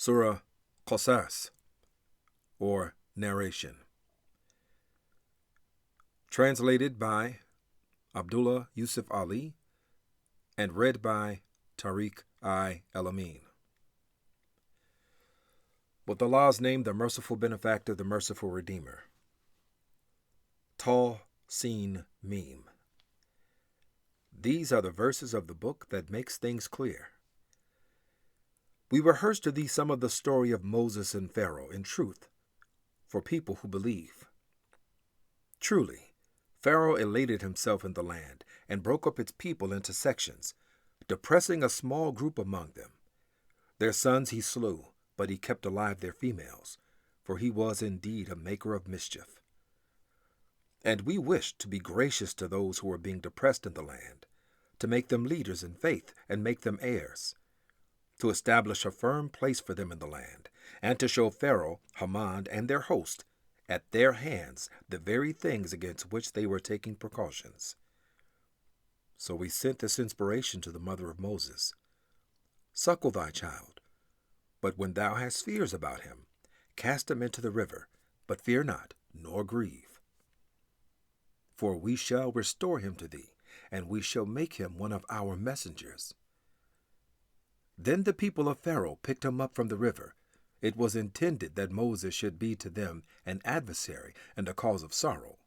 Surah Al-Qasas, or Narration. Translated by Abdullah Yusuf Ali and read by Tariq El-Amin. With Allah's name, the merciful benefactor, the merciful redeemer. Tall Seen Meme. These are the verses of the book that makes things clear. We rehearse to thee some of the story of Moses and Pharaoh in truth, for people who believe. Truly, Pharaoh elated himself in the land and broke up its people into sections, depressing a small group among them. Their sons he slew, but he kept alive their females, for he was indeed a maker of mischief. And we wished to be gracious to those who were being depressed in the land, to make them leaders in faith and make them heirs, to establish a firm place for them in the land, and to show Pharaoh, Haman, and their host at their hands the very things against which they were taking precautions. So we sent this inspiration to the mother of Moses. Suckle thy child, but when thou hast fears about him, cast him into the river, but fear not, nor grieve. For we shall restore him to thee, and we shall make him one of our messengers. Then the people of Pharaoh picked him up from the river. It was intended that Moses should be to them an adversary and a cause of sorrow.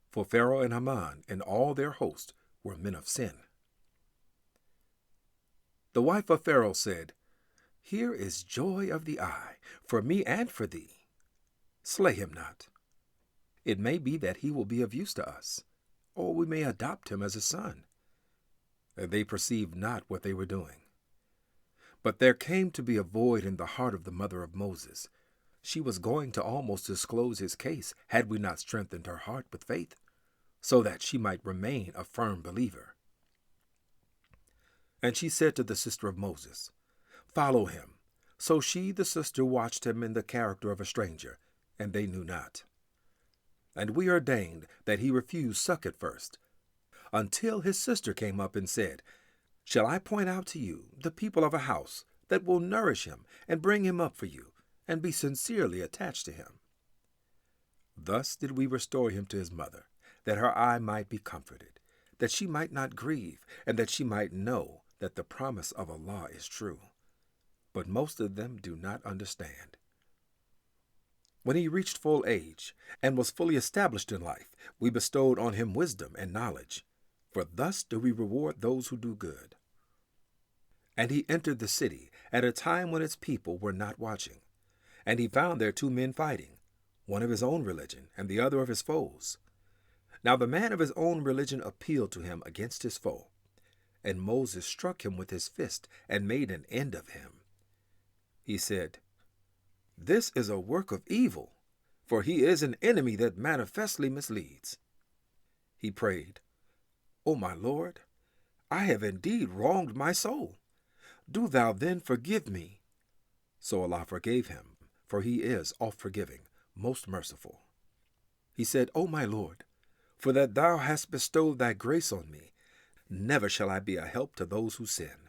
For Pharaoh and Haman and all their host were men of sin. The wife of Pharaoh said, Here is joy of the eye, for me and for thee. Slay him not. It may be that he will be of use to us, or we may adopt him as a son. And they perceived not what they were doing. But there came to be a void in the heart of the mother of Moses. She was going to almost disclose his case had we not strengthened her heart with faith, so that she might remain a firm believer. And she said to the sister of Moses, Follow him. So she, the sister, watched him in the character of a stranger, and they knew not. And we ordained that he refused suck at first, until his sister came up and said, Shall I point out to you the people of a house that will nourish him and bring him up for you, and be sincerely attached to him? Thus did we restore him to his mother, that her eye might be comforted, that she might not grieve, and that she might know that the promise of Allah is true. But most of them do not understand. When he reached full age and was fully established in life, we bestowed on him wisdom and knowledge, for thus do we reward those who do good. And he entered the city at a time when its people were not watching. And he found there 2 men fighting, one of his own religion and the other of his foes. Now the man of his own religion appealed to him against his foe, and Moses struck him with his fist and made an end of him. He said, This is a work of evil, for he is an enemy that manifestly misleads. He prayed, O my Lord, I have indeed wronged my soul. Do thou then forgive me. So Allah forgave him, for he is oft-forgiving, most merciful. He said, O my Lord, for that thou hast bestowed thy grace on me, never shall I be a help to those who sin.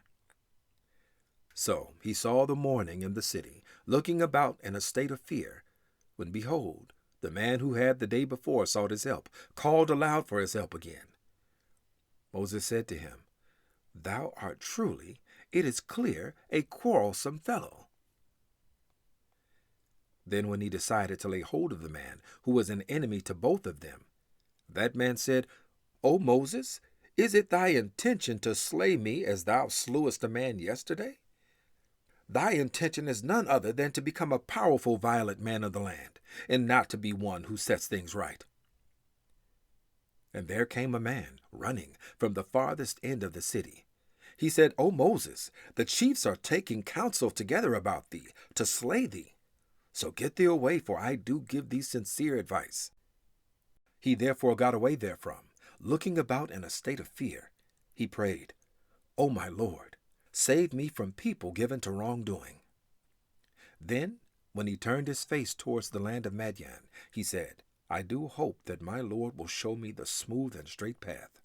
So he saw the morning in the city, looking about in a state of fear, when behold, the man who had the day before sought his help, called aloud for his help again. Moses said to him, Thou art truly, it is clear, a quarrelsome fellow. Then when he decided to lay hold of the man, who was an enemy to both of them, that man said, O Moses, is it thy intention to slay me as thou slewest a man yesterday? Thy intention is none other than to become a powerful, violent man of the land, and not to be one who sets things right. And there came a man running from the farthest end of the city. He said, O Moses, the chiefs are taking counsel together about thee, to slay thee. So get thee away, for I do give thee sincere advice. He therefore got away therefrom, looking about in a state of fear. He prayed, O my Lord, save me from people given to wrongdoing. Then, when he turned his face towards the land of Midian, he said, I do hope that my Lord will show me the smooth and straight path.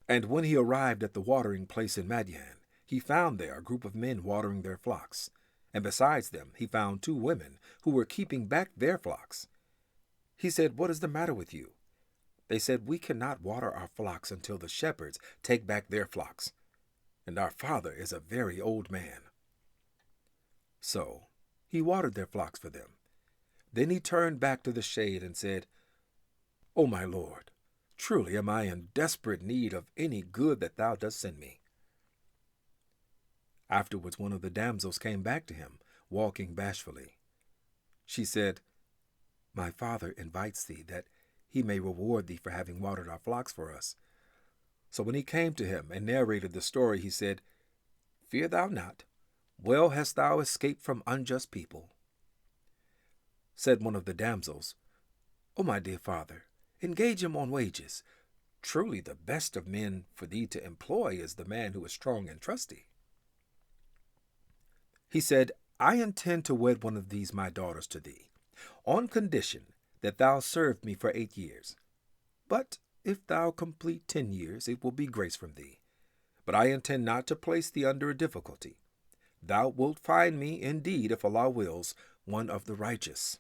And when he arrived at the watering place in Midian, he found there a group of men watering their flocks. and besides them he found 2 women who were keeping back their flocks. He said, "What is the matter with you?" They said, "We cannot water our flocks until the shepherds take back their flocks, and our father is a very old man." So he watered their flocks for them. Then he turned back to the shade and said, "O my Lord, truly am I in desperate need of any good that thou dost send me." Afterwards one of the damsels came back to him, walking bashfully. She said, "My father invites thee, that he may reward thee for having watered our flocks for us." So when he came to him and narrated the story, he said, "Fear thou not. Well hast thou escaped from unjust people." Said one of the damsels, "O my dear father, engage him on wages. Truly the best of men for thee to employ is the man who is strong and trusty." He said, "I intend to wed one of these my daughters to thee, on condition that thou serve me for 8 years. But if thou complete 10 years, it will be grace from thee. But I intend not to place thee under a difficulty. Thou wilt find me, indeed, if Allah wills, one of the righteous."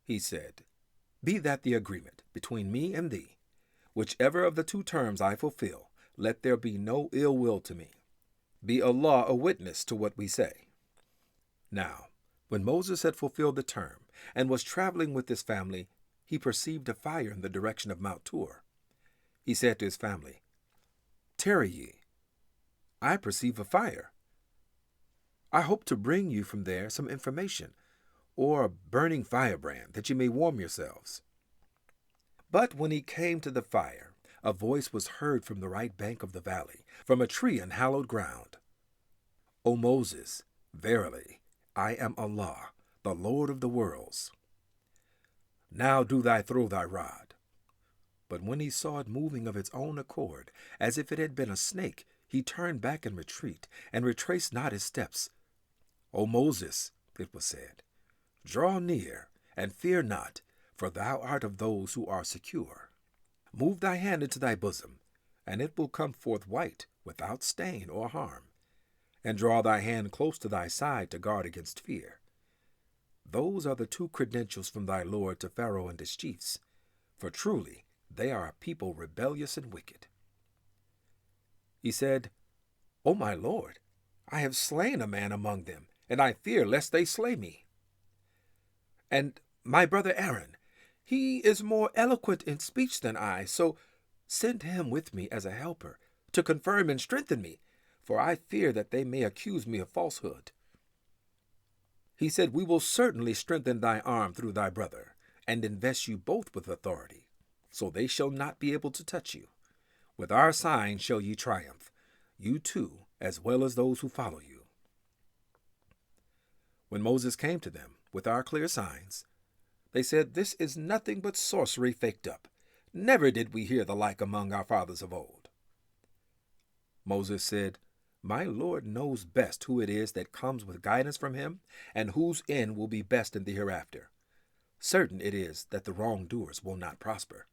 He said, "Be that the agreement between me and thee. Whichever of the 2 terms I fulfill, let there be no ill will to me. Be Allah a witness to what we say." Now, when Moses had fulfilled the term and was traveling with his family, he perceived a fire in the direction of Mount Tur. He said to his family, "Tarry ye, I perceive a fire. I hope to bring you from there some information, or a burning firebrand, that you may warm yourselves." But when he came to the fire, a voice was heard from the right bank of the valley, from a tree in hallowed ground. "O Moses, verily, I am Allah, the Lord of the worlds. Now do thou throw thy rod." But when he saw it moving of its own accord, as if it had been a snake, he turned back in retreat, and retraced not his steps. "O Moses," it was said, "draw near, and fear not, for thou art of those who are secure. Move thy hand into thy bosom, and it will come forth white, without stain or harm. And draw thy hand close to thy side to guard against fear. Those are the 2 credentials from thy Lord to Pharaoh and his chiefs, for truly they are a people rebellious and wicked." He said, "O my Lord, I have slain a man among them, and I fear lest they slay me. And my brother Aaron, he is more eloquent in speech than I, so send him with me as a helper, to confirm and strengthen me, for I fear that they may accuse me of falsehood." He said, "We will certainly strengthen thy arm through thy brother, and invest you both with authority, so they shall not be able to touch you. With our sign shall ye triumph, you 2, as well as those who follow you." When Moses came to them with our clear signs, they said, "This is nothing but sorcery faked up. Never did we hear the like among our fathers of old." Moses said, "My Lord knows best who it is that comes with guidance from him, and whose end will be best in the hereafter. Certain it is that the wrongdoers will not prosper."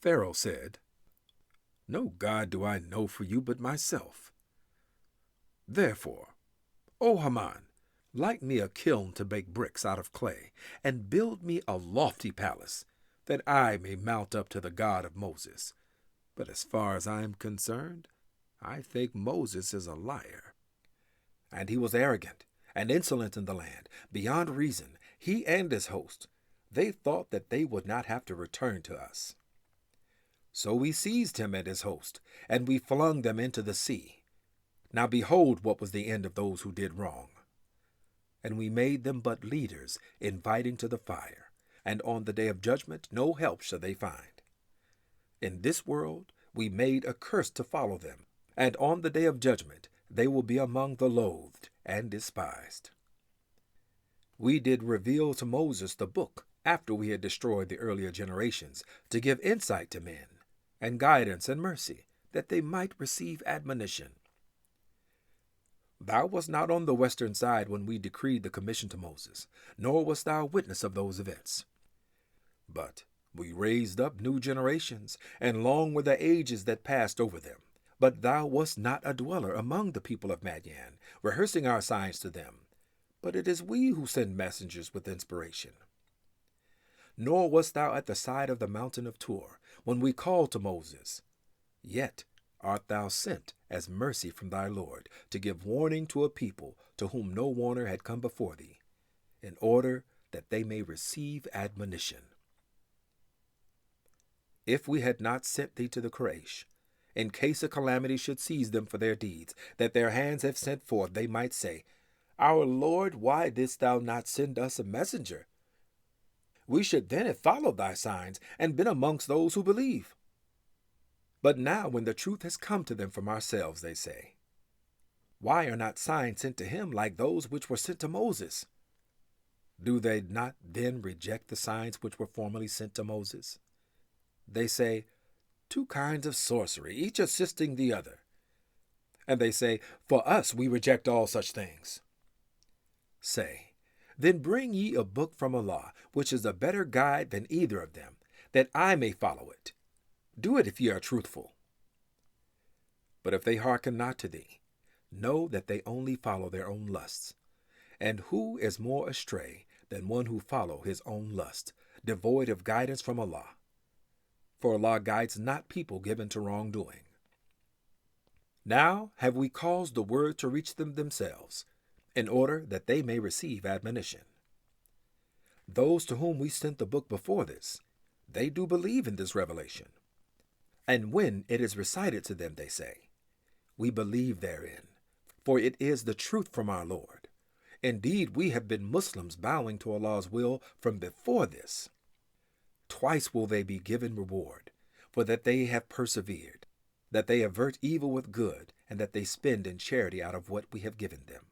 Pharaoh said, "No God do I know for you but myself. Therefore, O Haman, light me a kiln to bake bricks out of clay, and build me a lofty palace, that I may mount up to the God of Moses. But as far as I am concerned, I think Moses is a liar." And he was arrogant and insolent in the land, beyond reason, he and his host. They thought that they would not have to return to us. So we seized him and his host, and we flung them into the sea. Now behold what was the end of those who did wrong. And we made them but leaders, inviting to the fire, and on the day of judgment no help shall they find. In this world we made a curse to follow them, and on the day of judgment they will be among the loathed and despised. We did reveal to Moses the book after we had destroyed the earlier generations, to give insight to men, and guidance and mercy, that they might receive admonition. Thou wast not on the western side when we decreed the commission to Moses, nor wast thou a witness of those events. But we raised up new generations, and long were the ages that passed over them, But thou wast not a dweller among the people of Midian, rehearsing our signs to them. But it is we who send messengers with inspiration. Nor wast thou at the side of the mountain of Tur, when we called to Moses. Yet art thou sent as mercy from thy Lord, to give warning to a people to whom no warner had come before thee, in order that they may receive admonition. If we had not sent thee to the Quraysh, in case a calamity should seize them for their deeds, that their hands have sent forth, they might say, Our Lord, why didst thou not send us a messenger? We should then have followed thy signs, and been amongst those who believe. But now, when the truth has come to them from ourselves, they say, Why are not signs sent to him like those which were sent to Moses? Do they not then reject the signs which were formerly sent to Moses? They say, 2 kinds of sorcery, each assisting the other. And they say, For us we reject all such things. Say, Then bring ye a book from Allah, which is a better guide than either of them, that I may follow it. Do it if ye are truthful. But if they hearken not to thee, know that they only follow their own lusts. And who is more astray than one who follow his own lust, devoid of guidance from Allah? For Allah guides not people given to wrongdoing. Now have we caused the word to reach them themselves, in order that they may receive admonition. Those to whom we sent the book before this, they do believe in this revelation. And when it is recited to them, they say, We believe therein, for it is the truth from our Lord. Indeed, we have been Muslims bowing to Allah's will from before this. Twice will they be given reward, for that they have persevered, that they avert evil with good, and that they spend in charity out of what we have given them.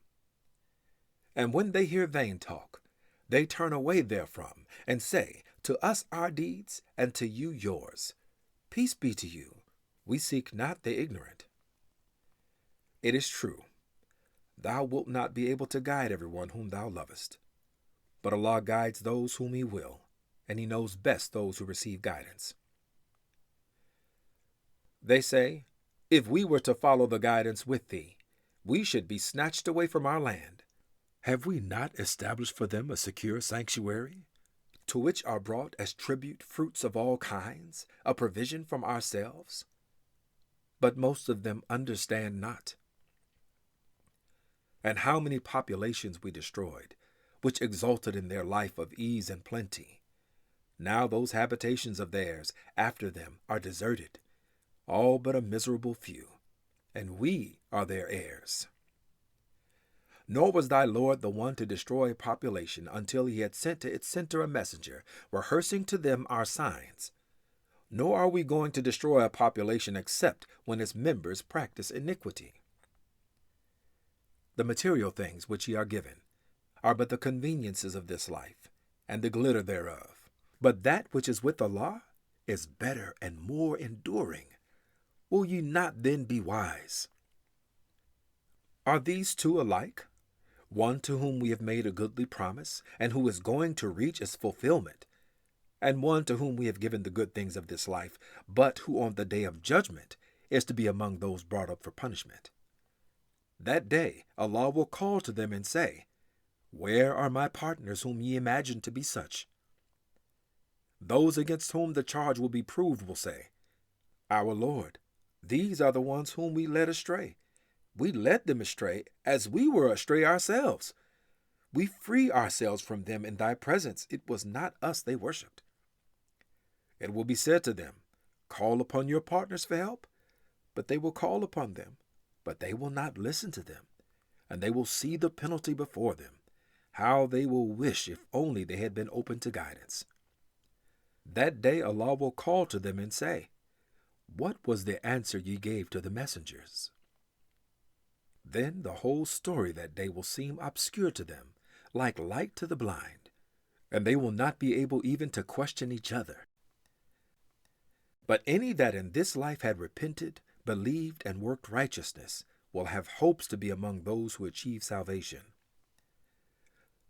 And when they hear vain talk, they turn away therefrom, and say, To us our deeds, and to you yours. Peace be to you. We seek not the ignorant. It is true, thou wilt not be able to guide everyone whom thou lovest. But Allah guides those whom he will, and he knows best those who receive guidance. They say, If we were to follow the guidance with thee, we should be snatched away from our land. Have we not established for them a secure sanctuary, to which are brought as tribute fruits of all kinds, a provision from ourselves? But most of them understand not. And how many populations we destroyed, which exulted in their life of ease and plenty. Now those habitations of theirs after them are deserted, all but a miserable few, and we are their heirs. Nor was thy Lord the one to destroy a population until he had sent to its center a messenger, rehearsing to them our signs. Nor are we going to destroy a population except when its members practice iniquity. The material things which ye are given are but the conveniences of this life, and the glitter thereof. But that which is with Allah is better and more enduring. Will ye not then be wise? Are these 2 alike? One to whom we have made a goodly promise, and who is going to reach its fulfillment, and one to whom we have given the good things of this life, but who on the day of judgment is to be among those brought up for punishment. That day Allah will call to them and say, Where are my partners whom ye imagined to be such? Those against whom the charge will be proved will say, Our Lord, these are the ones whom we led astray. We led them astray as we were astray ourselves. We free ourselves from them in thy presence. It was not us they worshipped. It will be said to them, Call upon your partners for help. But they will call upon them, but they will not listen to them. And they will see the penalty before them. How they will wish if only they had been open to guidance. That day Allah will call to them and say, What was the answer ye gave to the messengers? Then the whole story that day will seem obscure to them, like light to the blind, and they will not be able even to question each other. But any that in this life had repented, believed, and worked righteousness will have hopes to be among those who achieve salvation.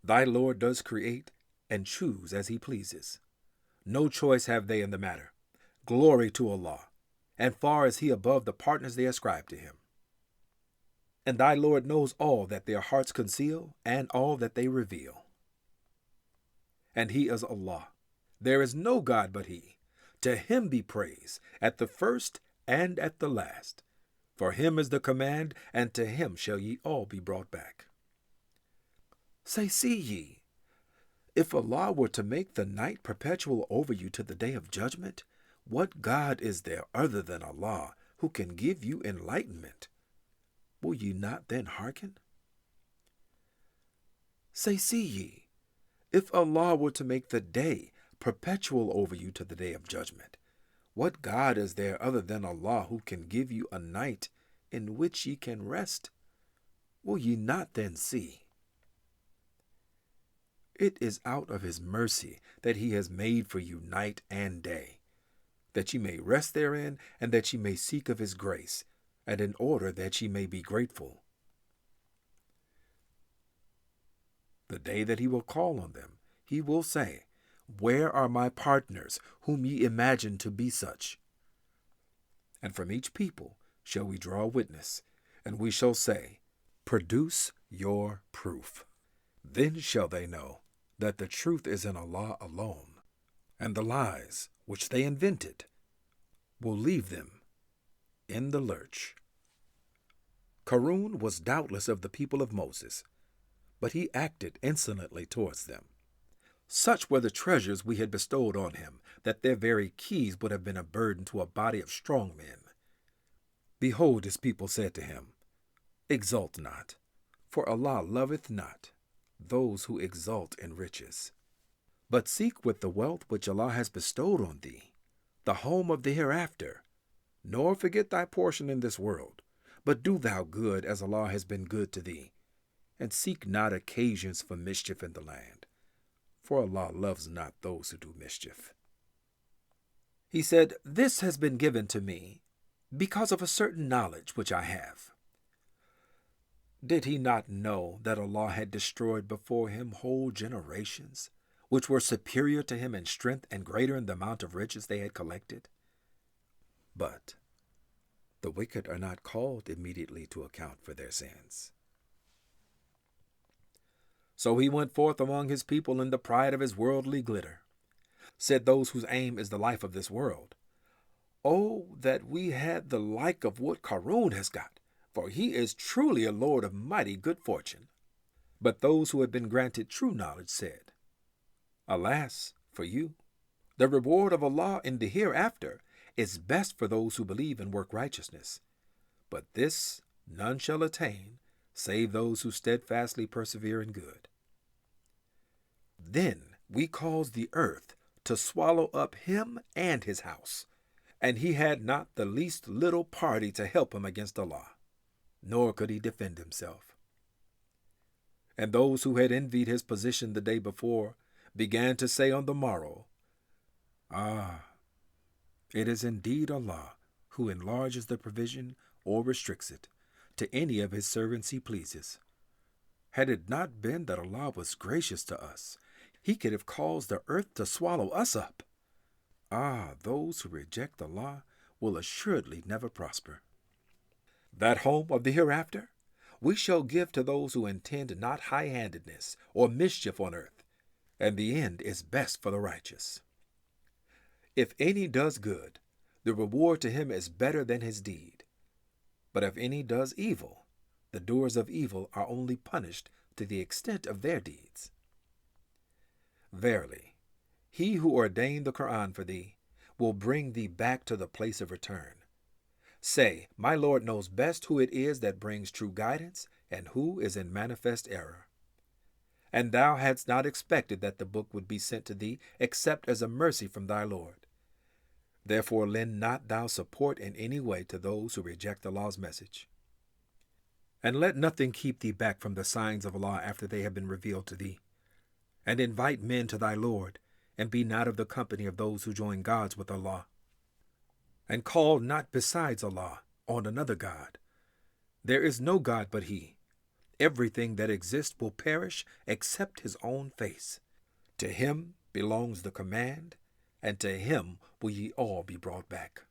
Thy Lord does create and choose as he pleases. No choice have they in the matter. Glory to Allah. and far is he above the partners they ascribe to him. And thy Lord knows all that their hearts conceal, and all that they reveal. And he is Allah. There is no God but he. To him be praise, at the first and at the last. For him is the command, and to him shall ye all be brought back. Say, see ye, if Allah were to make the night perpetual over you to the day of judgment, what God is there other than Allah, who can give you enlightenment? Will ye not then hearken? Say, see ye, if Allah were to make the day perpetual over you to the day of judgment, what God is there other than Allah, who can give you a night in which ye can rest? Will ye not then see? It is out of his mercy that he has made for you night and day, that ye may rest therein, and that ye may seek of his grace, and in order that ye may be grateful. The day that he will call on them, he will say, Where are my partners, whom ye imagine to be such? And from each people shall we draw a witness, and we shall say, Produce your proof. Then shall they know that the truth is in Allah alone, and the lies which they invented will leave them in the lurch. Qarun was doubtless of the people of Moses, but he acted insolently towards them. Such were the treasures we had bestowed on him, that their very keys would have been a burden to a body of strong men. Behold, his people said to him, Exult not, for Allah loveth not those who exult in riches. But seek with the wealth which Allah has bestowed on thee the home of the hereafter, nor forget thy portion in this world, but do thou good as Allah has been good to thee, and seek not occasions for mischief in the land, for Allah loves not those who do mischief. He said, This has been given to me because of a certain knowledge which I have. Did he not know that Allah had destroyed before him whole generations, which were superior to him in strength and greater in the amount of riches they had collected? But the wicked are not called immediately to account for their sins. So he went forth among his people in the pride of his worldly glitter. Said those whose aim is the life of this world, Oh, that we had the like of what Qarun has got, for he is truly a lord of mighty good fortune. But those who had been granted true knowledge said, Alas for you! The reward of Allah in the hereafter is best for those who believe and work righteousness. But this none shall attain, save those who steadfastly persevere in good. Then we caused the earth to swallow up him and his house, and he had not the least little party to help him against Allah, nor could he defend himself. And those who had envied his position the day before began to say on the morrow, it is indeed Allah who enlarges the provision or restricts it to any of his servants he pleases. Had it not been that Allah was gracious to us, he could have caused the earth to swallow us up. Those who reject Allah will assuredly never prosper. That home of the hereafter we shall give to those who intend not high-handedness or mischief on earth, and the end is best for the righteous. If any does good, the reward to him is better than his deed. But if any does evil, the doers of evil are only punished to the extent of their deeds. Verily, he who ordained the Quran for thee will bring thee back to the place of return. Say, my Lord knows best who it is that brings true guidance and who is in manifest error. And thou hadst not expected that the book would be sent to thee except as a mercy from thy Lord. Therefore lend not thou support in any way to those who reject Allah's message. And let nothing keep thee back from the signs of Allah after they have been revealed to thee. And invite men to thy Lord, and be not of the company of those who join gods with Allah. And call not besides Allah on another God. There is no God but He. Everything that exists will perish except His own face. To Him belongs the command, and to Him will ye all be brought back.